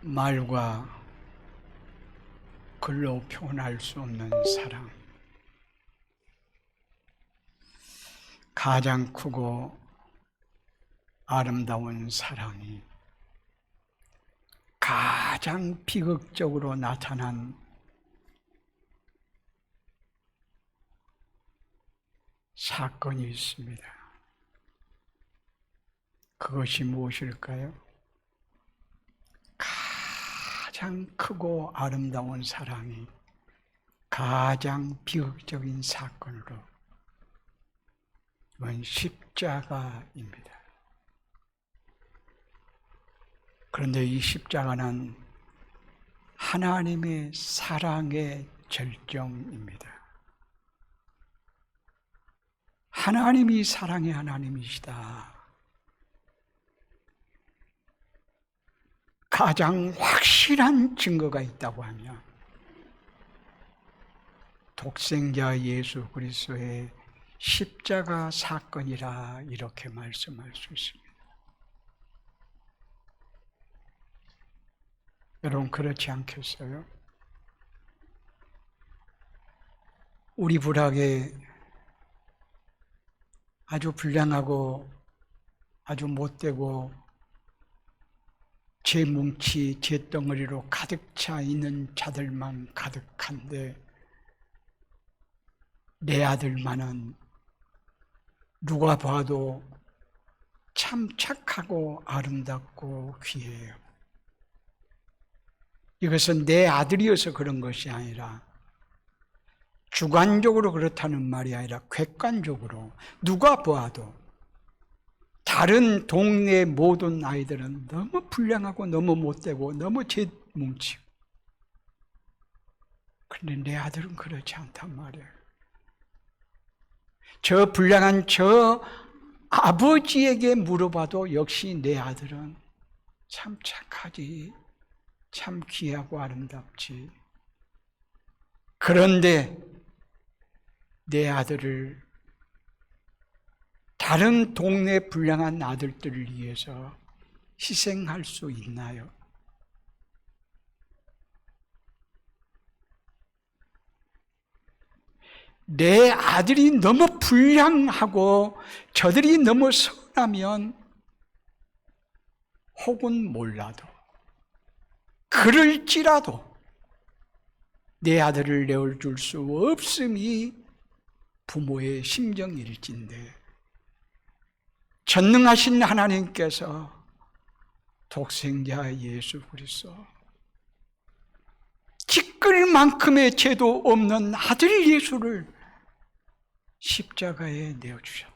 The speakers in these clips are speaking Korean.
말과 글로 표현할 수 없는 사랑, 가장 크고 아름다운 사랑이 가장 비극적으로 나타난 사건이 있습니다. 그것이 무엇일까요? 가장 크고 아름다운 사랑이 가장 비극적인 사건으로 이건 십자가입니다. 그런데 이 십자가는 하나님의 사랑의 절정입니다. 하나님이 사랑의 하나님이시다. 가장 확실한 증거가 있다고 하면 독생자 예수 그리스도의 십자가 사건이라 이렇게 말씀할 수 있습니다. 여러분 그렇지 않겠어요? 우리 부락에 아주 불량하고 아주 못되고 제 뭉치, 제 덩어리로 가득 차 있는 자들만 가득한데 내 아들만은 누가 봐도 참 착하고 아름답고 귀해요. 이것은 내 아들이어서 그런 것이 아니라 주관적으로 그렇다는 말이 아니라 객관적으로 누가 보아도 다른 동네 모든 아이들은 너무 불량하고 너무 못되고 너무 뭉치고 그런데 내 아들은 그렇지 않단 말이에요. 저 불량한 저 아버지에게 물어봐도 역시 내 아들은 참 착하지, 참 귀하고 아름답지. 그런데 내 아들을 다른 동네 불량한 아들들을 위해서 희생할 수 있나요? 내 아들이 너무 불량하고 저들이 너무 선하면 혹은 몰라도 그럴지라도 내 아들을 내어줄 수 없음이 부모의 심정일진데 전능하신 하나님께서 독생자 예수 그리스도 티끌만큼의 죄도 없는 아들 예수를 십자가에 내어주셨다.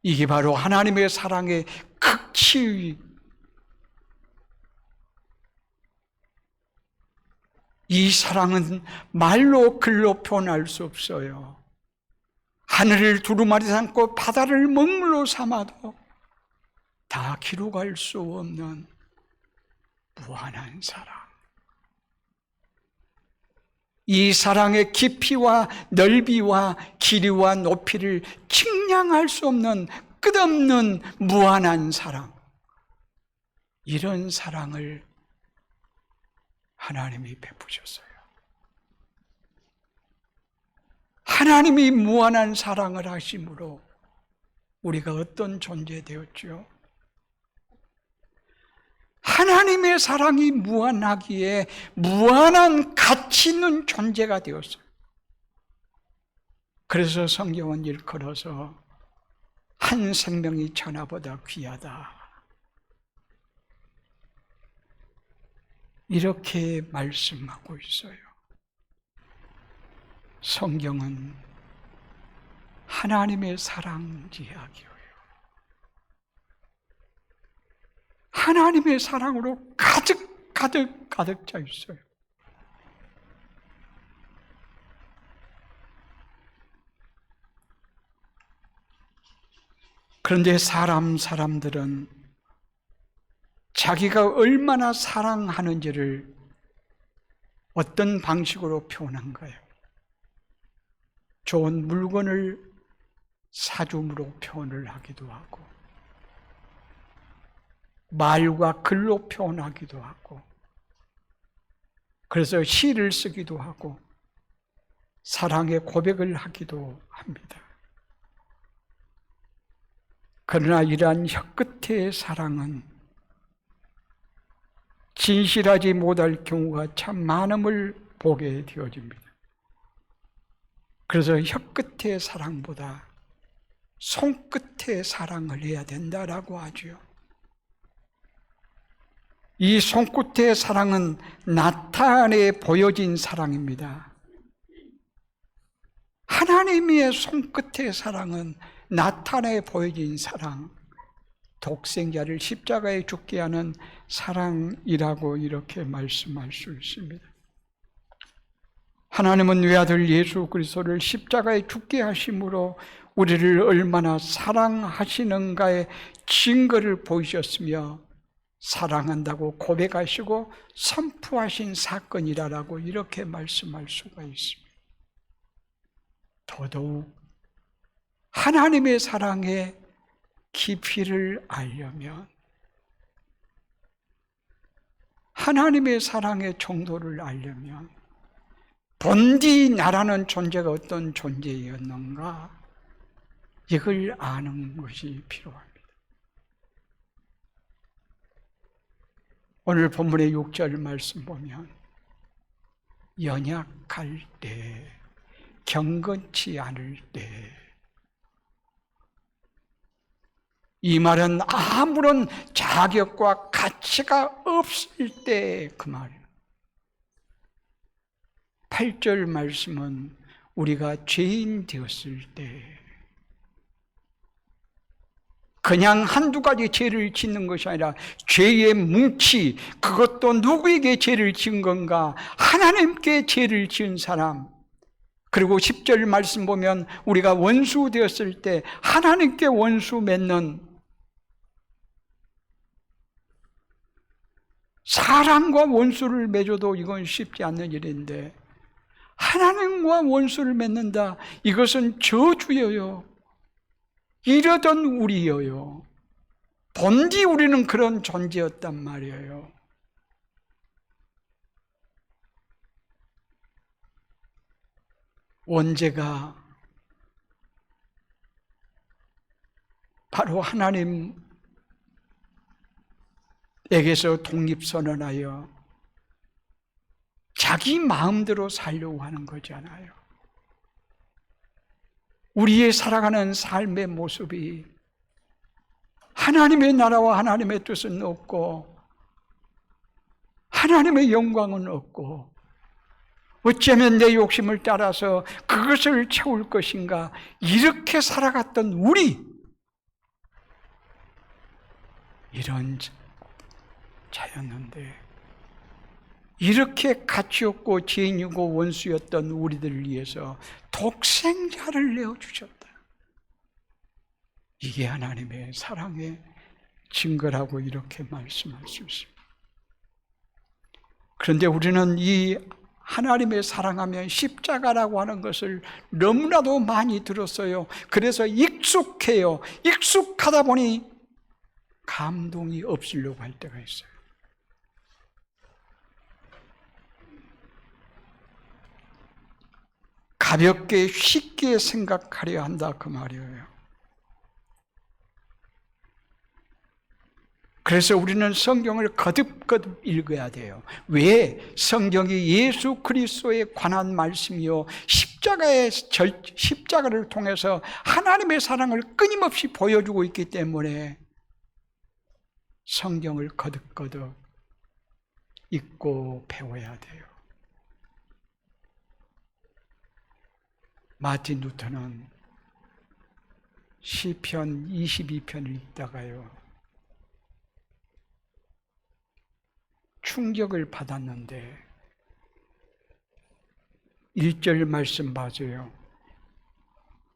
이게 바로 하나님의 사랑의 극치. 이 사랑은 말로 글로 표현할 수 없어요. 하늘을 두루마리 삼고 바다를 먹물로 삼아도 다 기록할 수 없는 무한한 사랑. 이 사랑의 깊이와 넓이와 길이와 높이를 측량할 수 없는 끝없는 무한한 사랑. 이런 사랑을 하나님이 베푸셨어요. 하나님이 무한한 사랑을 하심으로 우리가 어떤 존재 되었죠? 하나님의 사랑이 무한하기에 무한한 가치 있는 존재가 되었어요. 그래서 성경은 일컬어서 한 생명이 천하보다 귀하다. 이렇게 말씀하고 있어요. 성경은 하나님의 사랑 이야기예요. 하나님의 사랑으로 가득 차 있어요. 그런데 사람들은 자기가 얼마나 사랑하는지를 어떤 방식으로 표현한 거예요? 좋은 물건을 사줌으로 표현을 하기도 하고 말과 글로 표현하기도 하고, 그래서 시를 쓰기도 하고 사랑의 고백을 하기도 합니다. 그러나 이러한 혀끝의 사랑은 진실하지 못할 경우가 참 많음을 보게 되어집니다. 그래서 혀끝의 사랑보다 손끝의 사랑을 해야 된다라고 하죠. 이 손끝의 사랑은 나타내 보여진 사랑입니다. 하나님의 손끝의 사랑은 나타내 보여진 사랑, 독생자를 십자가에 죽게 하는 사랑이라고 이렇게 말씀할 수 있습니다. 하나님은 외아들 예수 그리스도를 십자가에 죽게 하심으로 우리를 얼마나 사랑하시는가의 증거를 보이셨으며 사랑한다고 고백하시고 선포하신 사건이라고 이렇게 말씀할 수가 있습니다. 더더욱 하나님의 사랑의 깊이를 알려면, 하나님의 사랑의 정도를 알려면 본디 나라는 존재가 어떤 존재였는가, 이걸 아는 것이 필요합니다. 오늘 본문의 6절 말씀 보면 연약할 때, 경건치 않을 때, 이 말은 아무런 자격과 가치가 없을 때 그 말이에요. 8절 말씀은 우리가 죄인 되었을 때, 그냥 한두 가지 죄를 짓는 것이 아니라 죄의 뭉치, 그것도 누구에게 죄를 지은 건가? 하나님께 죄를 지은 사람. 그리고 10절 말씀 보면 우리가 원수 되었을 때 하나님께 원수 맺는, 사람과 원수를 맺어도 이건 쉽지 않는 일인데 하나님과 원수를 맺는다, 이것은 저주여요. 이러던 우리여요. 본디 우리는 그런 존재였단 말이에요. 원죄가 바로 하나님에게서 독립선언하여 자기 마음대로 살려고 하는 거잖아요. 우리의 살아가는 삶의 모습이 하나님의 나라와 하나님의 뜻은 없고 하나님의 영광은 없고, 어쩌면 내 욕심을 따라서 그것을 채울 것인가, 이렇게 살아갔던 우리, 이런 자였는데 이렇게 가치 없고 죄인이고 원수였던 우리들을 위해서 독생자를 내어주셨다. 이게 하나님의 사랑의 증거라고 이렇게 말씀할 수 있습니다. 그런데 우리는 이 하나님의 사랑하면 십자가라고 하는 것을 너무나도 많이 들었어요. 그래서 익숙해요. 익숙하다 보니 감동이 없으려고 할 때가 있어요. 가볍게 쉽게 생각하려 한다, 그 말이에요. 그래서 우리는 성경을 거듭거듭 읽어야 돼요. 왜? 성경이 예수 그리스도에 관한 말씀이요, 십자가를 통해서 하나님의 사랑을 끊임없이 보여주고 있기 때문에 성경을 거듭거듭 읽고 배워야 돼요. 마틴 루터는 시편 22편을 읽다가요, 충격을 받았는데 1절 말씀 봐줘요.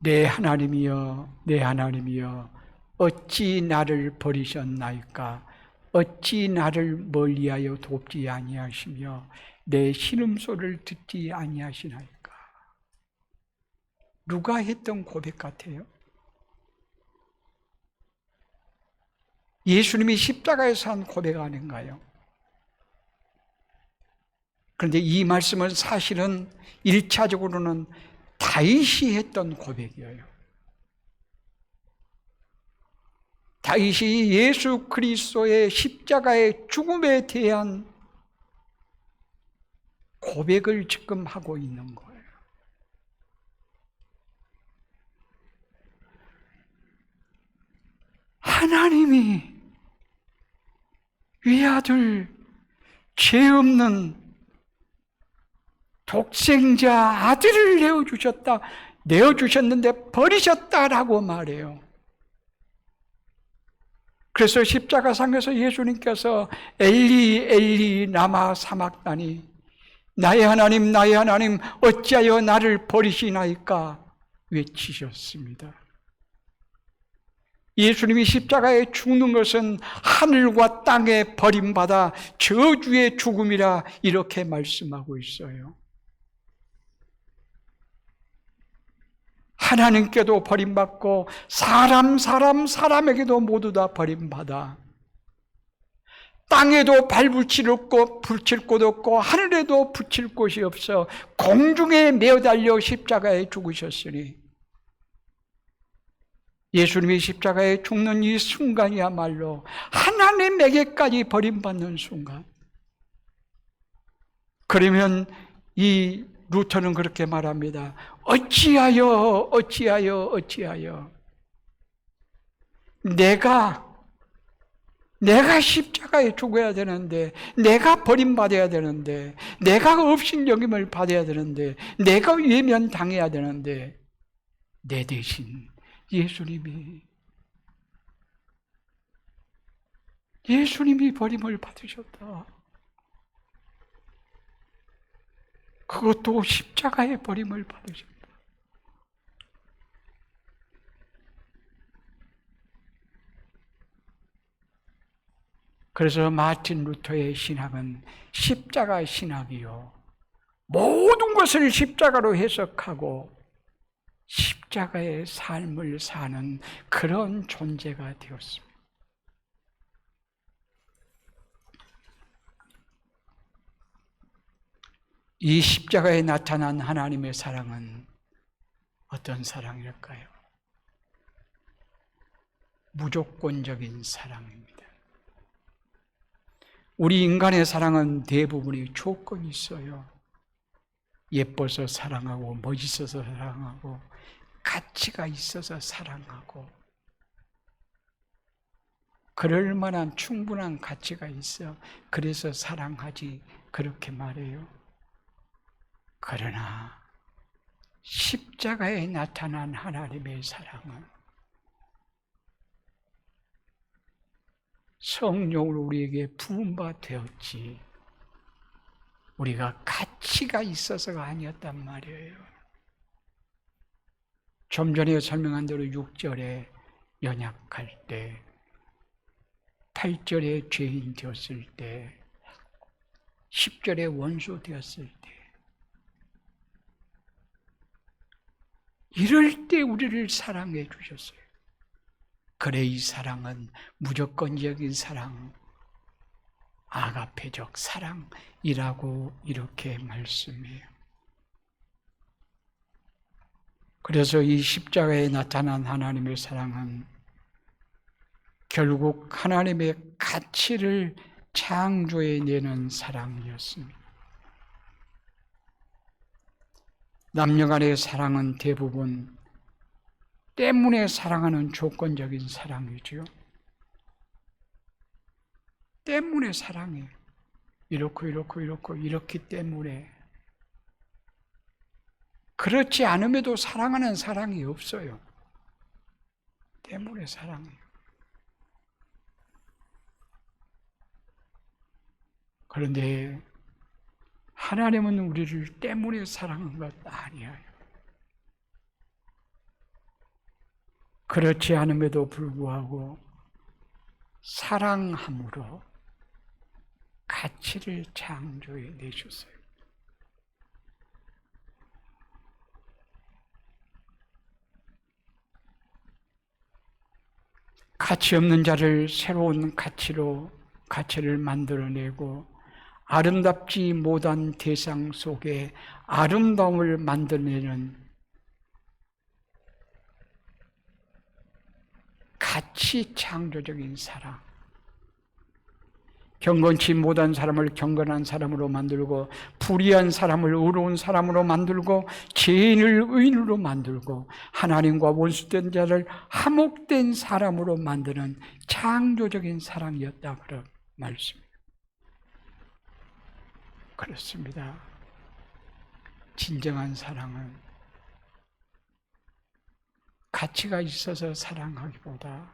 내 하나님이여, 내 하나님이여, 어찌 나를 버리셨나이까? 어찌 나를 멀리하여 돕지 아니하시며 내 신음소리를 듣지 아니하시나이까? 누가 했던 고백 같아요? 예수님이 십자가에서 한 고백 아닌가요? 그런데 이 말씀은 사실은 1차적으로는 다윗이 했던 고백이에요. 다윗이 예수 그리스도의 십자가의 죽음에 대한 고백을 지금 하고 있는 거예요. 하나님이 외아들, 죄 없는 독생자 아들을 내어주셨는데 버리셨다라고 말해요. 그래서 십자가상에서 예수님께서 엘리 엘리 라마 사막다니, 나의 하나님 나의 하나님 어찌하여 나를 버리시나이까 외치셨습니다. 예수님이 십자가에 죽는 것은 하늘과 땅에 버림받아 저주의 죽음이라 이렇게 말씀하고 있어요. 하나님께도 버림받고 사람에게도 모두 다 버림받아 땅에도 발붙일 없고 붙일 곳 없고 하늘에도 붙일 곳이 없어 공중에 매어달려 십자가에 죽으셨으니, 예수님이 십자가에 죽는 이 순간이야말로 하나님에게까지 버림받는 순간. 그러면 이 루터는 그렇게 말합니다. 어찌하여 내가 십자가에 죽어야 되는데, 내가 버림받아야 되는데, 내가 업신여김을 받아야 되는데, 내가 외면당해야 되는데, 내 대신 예수님이 버림을 받으셨다. 그것도 십자가의 버림을 받으셨다. 그래서 마틴 루터의 신학은 십자가 신학이요, 모든 것을 십자가로 해석하고 십자가의 삶을 사는 그런 존재가 되었습니다. 이 십자가에 나타난 하나님의 사랑은 어떤 사랑일까요? 무조건적인 사랑입니다. 우리 인간의 사랑은 대부분이 조건이 있어요. 예뻐서 사랑하고, 멋있어서 사랑하고, 가치가 있어서 사랑하고, 그럴 만한 충분한 가치가 있어 그래서 사랑하지, 그렇게 말해요. 그러나 십자가에 나타난 하나님의 사랑은 성령으로 우리에게 부은 바 되었지, 우리가 가치가 있어서가 아니었단 말이에요. 좀 전에 설명한 대로 6절에 연약할 때, 8절에 죄인 되었을 때, 10절에 원수 되었을 때, 이럴 때 우리를 사랑해 주셨어요. 그래, 이 사랑은 무조건적인 사랑, 아가페적 사랑이라고 이렇게 말씀해요. 그래서 이 십자가에 나타난 하나님의 사랑은 결국 하나님의 가치를 창조해내는 사랑이었습니다. 남녀간의 사랑은 대부분 때문에 사랑하는 조건적인 사랑이죠. 때문에 사랑해. 이렇기 때문에. 그렇지 않음에도 사랑하는 사랑이 없어요. 때문에 사랑해요. 그런데 하나님은 우리를 때문에 사랑한 것 아니에요. 그렇지 않음에도 불구하고 사랑함으로 가치를 창조해 내셨어요. 가치 없는 자를 새로운 가치를 만들어내고 아름답지 못한 대상 속에 아름다움을 만들어내는 가치 창조적인 사랑. 경건치 못한 사람을 경건한 사람으로 만들고 불의한 사람을 의로운 사람으로 만들고 죄인을 의인으로 만들고 하나님과 원수된 자를 화목된 사람으로 만드는 창조적인 사랑이었다 그런 말씀입니다. 그렇습니다. 진정한 사랑은 가치가 있어서 사랑하기보다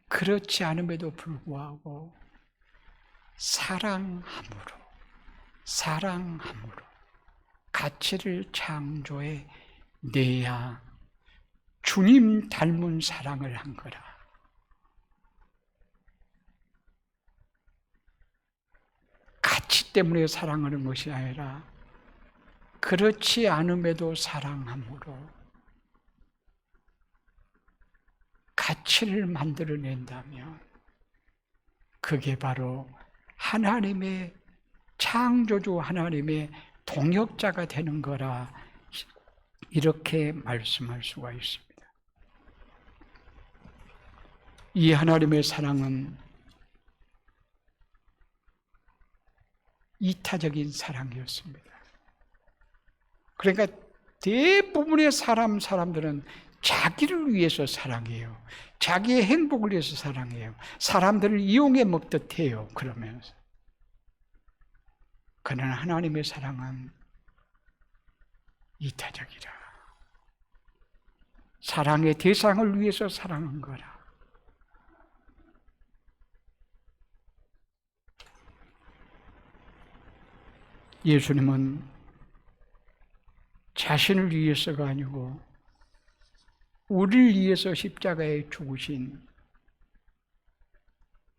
그렇지 않음에도 불구하고 사랑함으로 가치를 창조해 내야 주님 닮은 사랑을 한 거라. 가치 때문에 사랑하는 것이 아니라 그렇지 않음에도 사랑함으로 가치를 만들어낸다면 그게 바로 하나님의 창조주 하나님의 동역자가 되는 거라 이렇게 말씀할 수가 있습니다. 이 하나님의 사랑은 이타적인 사랑이었습니다. 그러니까 대부분의 사람들은 자기를 위해서 사랑해요. 자기의 행복을 위해서 사랑해요. 사람들을 이용해 먹듯 해요. 그러면서. 그러나 하나님의 사랑은 이타적이라. 사랑의 대상을 위해서 사랑한 거라. 예수님은 자신을 위해서가 아니고 우리를 위해서 십자가에 죽으신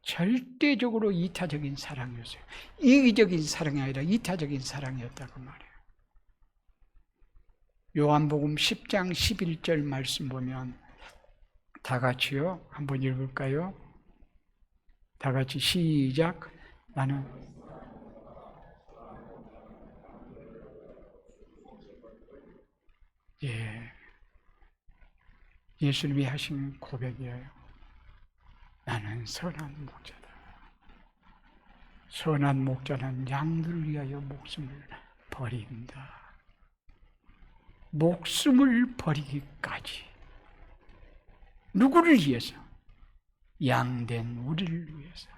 절대적으로 이타적인 사랑이었어요. 이기적인 사랑이 아니라 이타적인 사랑이었다고 말해요. 요한복음 10장 11절 말씀 보면 다 같이요. 한번 읽을까요? 다 같이 시작. 나는 예수님이 하신 고백이에요. 나는 선한 목자다. 선한 목자는 양들을 위하여 목숨을 버린다. 목숨을 버리기까지. 누구를 위해서? 양된 우리를 위해서.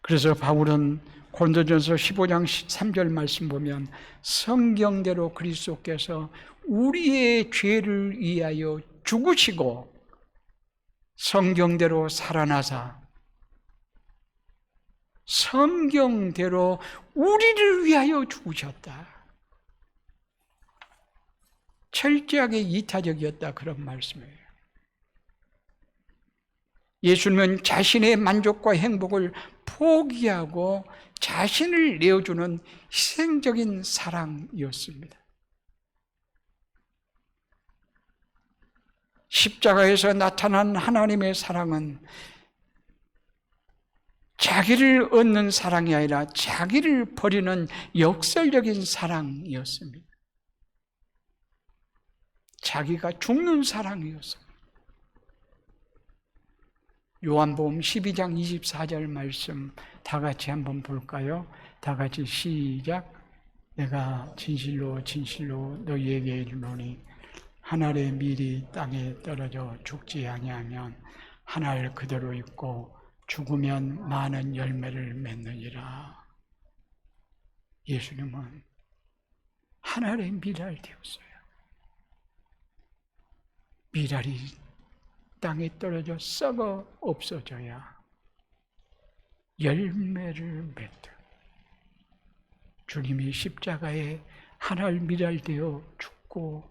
그래서 바울은 고린도전서 15장 3절 말씀 보면 성경대로 그리스도께서 우리의 죄를 위하여 죽으시고 성경대로 살아나사 성경대로 우리를 위하여 죽으셨다. 철저하게 이타적이었다 그런 말씀이에요. 예수님은 자신의 만족과 행복을 포기하고 자신을 내어주는 희생적인 사랑이었습니다. 십자가에서 나타난 하나님의 사랑은 자기를 얻는 사랑이 아니라 자기를 버리는 역설적인 사랑이었습니다. 자기가 죽는 사랑이었습니다. 요한복음 12장 24절 말씀 다 같이 한번 볼까요? 다 같이 시작. 내가 진실로 진실로 너희에게 이르노니 한 알의 밀이 땅에 떨어져 죽지 아니하면 한 알 그대로 있고 죽으면 많은 열매를 맺느니라. 예수님은 한 알의 밀알 되었어요. 밀알이 땅에 떨어져 썩어 없어져야 열매를 맺듯 주님이 십자가에 한 알 밀알 되어 죽고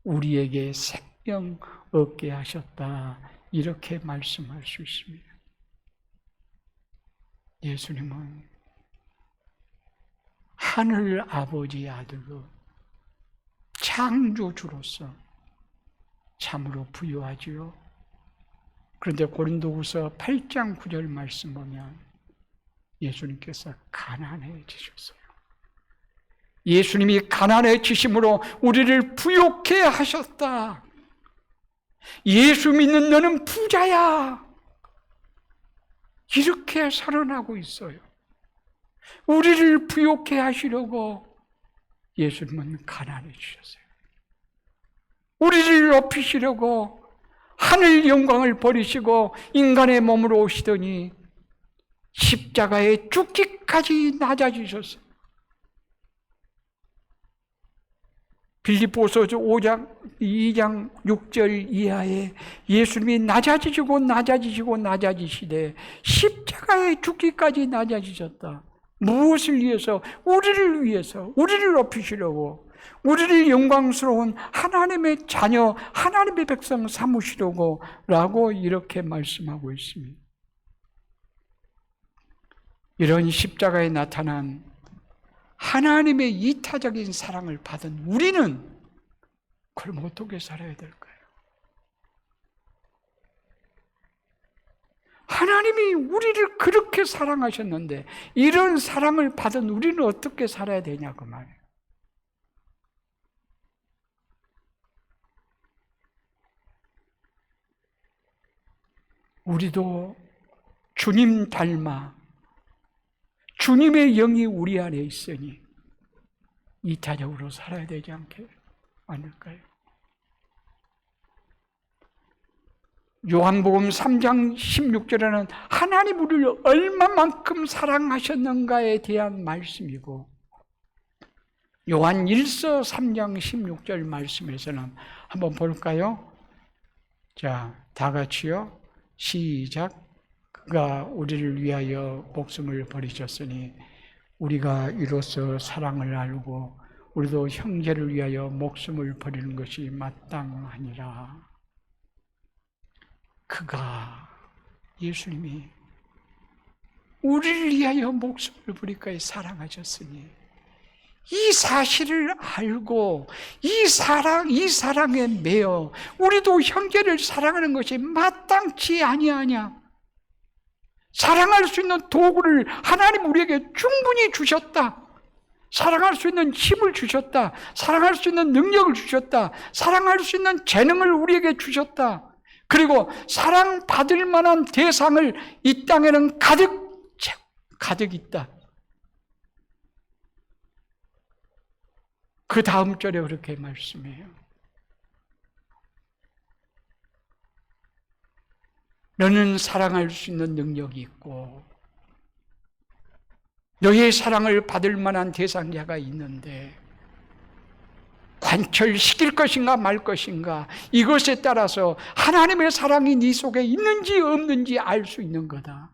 우리에게 생명 얻게 하셨다. 이렇게 말씀할 수 있습니다. 예수님은 하늘 아버지 아들로 창조주로서 참으로 부유하지요. 그런데 고린도후서 8장 9절 말씀 보면 예수님께서 가난해지셨어요. 예수님이 가난해지심으로 우리를 부욕해 하셨다. 예수 믿는 너는 부자야. 이렇게 선언하고 있어요. 우리를 부욕해 하시려고 예수님은 가난해지셨어요. 우리를 높이시려고 하늘 영광을 버리시고 인간의 몸으로 오시더니 십자가에 죽기까지 낮아지셨어요. 빌립보서 2장 6절 이하에 예수님이 낮아지시되 십자가에 죽기까지 낮아지셨다. 무엇을 위해서? 우리를 위해서, 우리를 높이시려고, 우리를 영광스러운 하나님의 자녀, 하나님의 백성 삼으시려고 라고 이렇게 말씀하고 있습니다. 이런 십자가에 나타난 하나님의 이타적인 사랑을 받은 우리는 그럼 어떻게 살아야 될까요? 하나님이 우리를 그렇게 사랑하셨는데 이런 사랑을 받은 우리는 어떻게 살아야 되냐고 말이에요. 우리도 주님 닮아 주님의 영이 우리 안에 있으니 이타적으로 살아야 되지 않을까요? 요한복음 3장 16절에는 하나님 우리를 얼마만큼 사랑하셨는가에 대한 말씀이고, 요한 1서 3장 16절 말씀에서는 한번 볼까요? 자, 다 같이요. 시작. 그가 우리를 위하여 목숨을 버리셨으니 우리가 이로써 사랑을 알고 우리도 형제를 위하여 목숨을 버리는 것이 마땅하니라. 그가, 예수님이 우리를 위하여 목숨을 버리기까지 사랑하셨으니 이 사실을 알고 이 사랑에 매여 우리도 형제를 사랑하는 것이 마땅치 아니하냐. 사랑할 수 있는 도구를 하나님 우리에게 충분히 주셨다. 사랑할 수 있는 힘을 주셨다. 사랑할 수 있는 능력을 주셨다. 사랑할 수 있는 재능을 우리에게 주셨다. 그리고 사랑받을 만한 대상을 이 땅에는 가득 있다. 그 다음 절에 그렇게 말씀해요. 너는 사랑할 수 있는 능력이 있고 너의 사랑을 받을 만한 대상자가 있는데 관철시킬 것인가 말 것인가, 이것에 따라서 하나님의 사랑이 네 속에 있는지 없는지 알 수 있는 거다.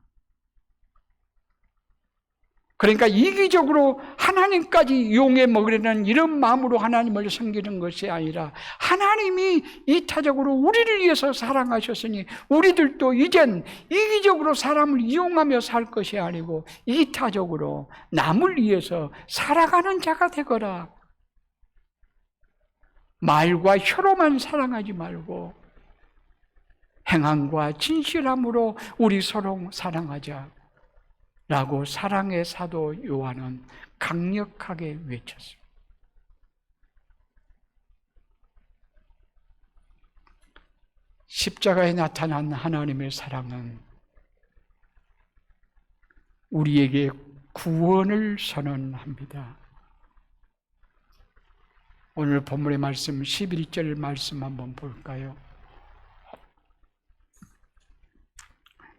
그러니까 이기적으로 하나님까지 이용해 먹으려는 이런 마음으로 하나님을 섬기는 것이 아니라 하나님이 이타적으로 우리를 위해서 사랑하셨으니 우리들도 이젠 이기적으로 사람을 이용하며 살 것이 아니고 이타적으로 남을 위해서 살아가는 자가 되거라. 말과 혀로만 사랑하지 말고 행함과 진실함으로 우리 서로 사랑하자 라고 사랑의 사도 요한은 강력하게 외쳤습니다. 십자가에 나타난 하나님의 사랑은 우리에게 구원을 선언합니다. 오늘 본문의 말씀 11절 말씀 한번 볼까요?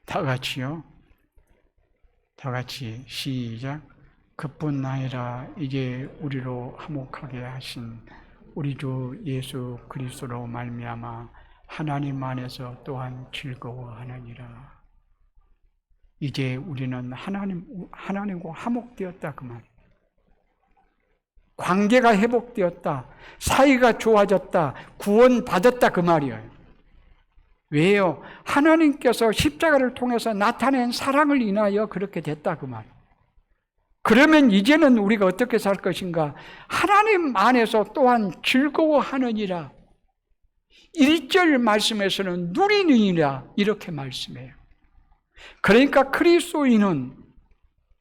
다 같이요. 다 같이 시작. 그뿐 아니라 이제 우리로 화목하게 하신 우리 주 예수 그리스도로 말미암아 하나님 안에서 또한 즐거워하느니라. 이제 우리는 하나님과 화목되었다 그 말. 관계가 회복되었다. 사이가 좋아졌다. 구원받았다 그 말이에요. 왜요? 하나님께서 십자가를 통해서 나타낸 사랑을 인하여 그렇게 됐다 그 말. 그러면 이제는 우리가 어떻게 살 것인가? 하나님 안에서 또한 즐거워하느니라. 1절 말씀에서는 누리느니라 이렇게 말씀해요. 그러니까 그리스도인은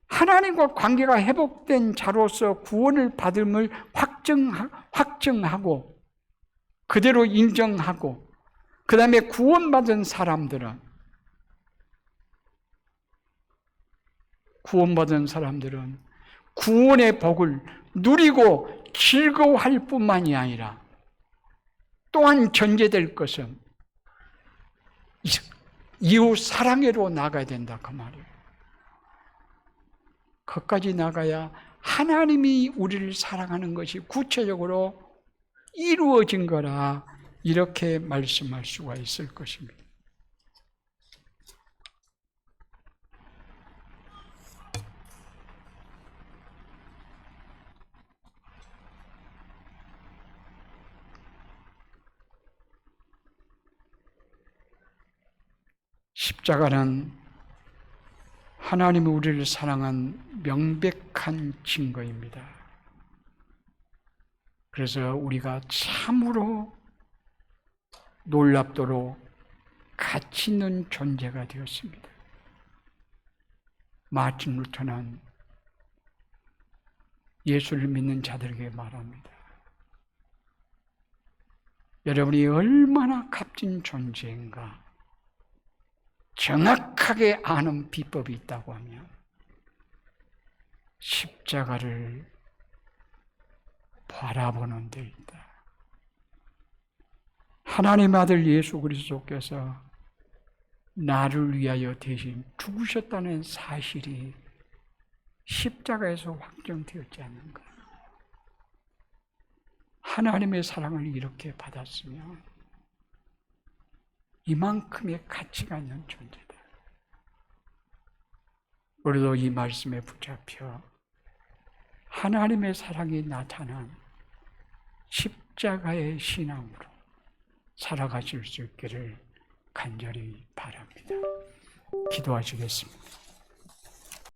하나님과 관계가 회복된 자로서 구원을 받음을 확증하고 그대로 인정하고 그 다음에 구원받은 사람들은 구원의 복을 누리고 즐거워할 뿐만이 아니라 또한 전제될 것은 이웃 사랑으로 나가야 된다 그 말이에요. 거기까지 나가야 하나님이 우리를 사랑하는 것이 구체적으로 이루어진 거라 이렇게 말씀할 수가 있을 것입니다. 십자가는 하나님이 우리를 사랑한 명백한 증거입니다. 그래서 우리가 참으로 놀랍도록 가치 있는 존재가 되었습니다. 마틴 루터는 예수를 믿는 자들에게 말합니다. 여러분이 얼마나 값진 존재인가 정확하게 아는 비법이 있다고 하면 십자가를 바라보는 데 있다. 하나님 아들 예수 그리스도께서 나를 위하여 대신 죽으셨다는 사실이 십자가에서 확정되었지 않는가. 하나님의 사랑을 이렇게 받았으면 이만큼의 가치가 있는 존재다. 우리도 이 말씀에 붙잡혀 하나님의 사랑이 나타난 십자가의 신앙으로 살아가실 수 있기를 간절히 바랍니다. 기도하시겠습니다.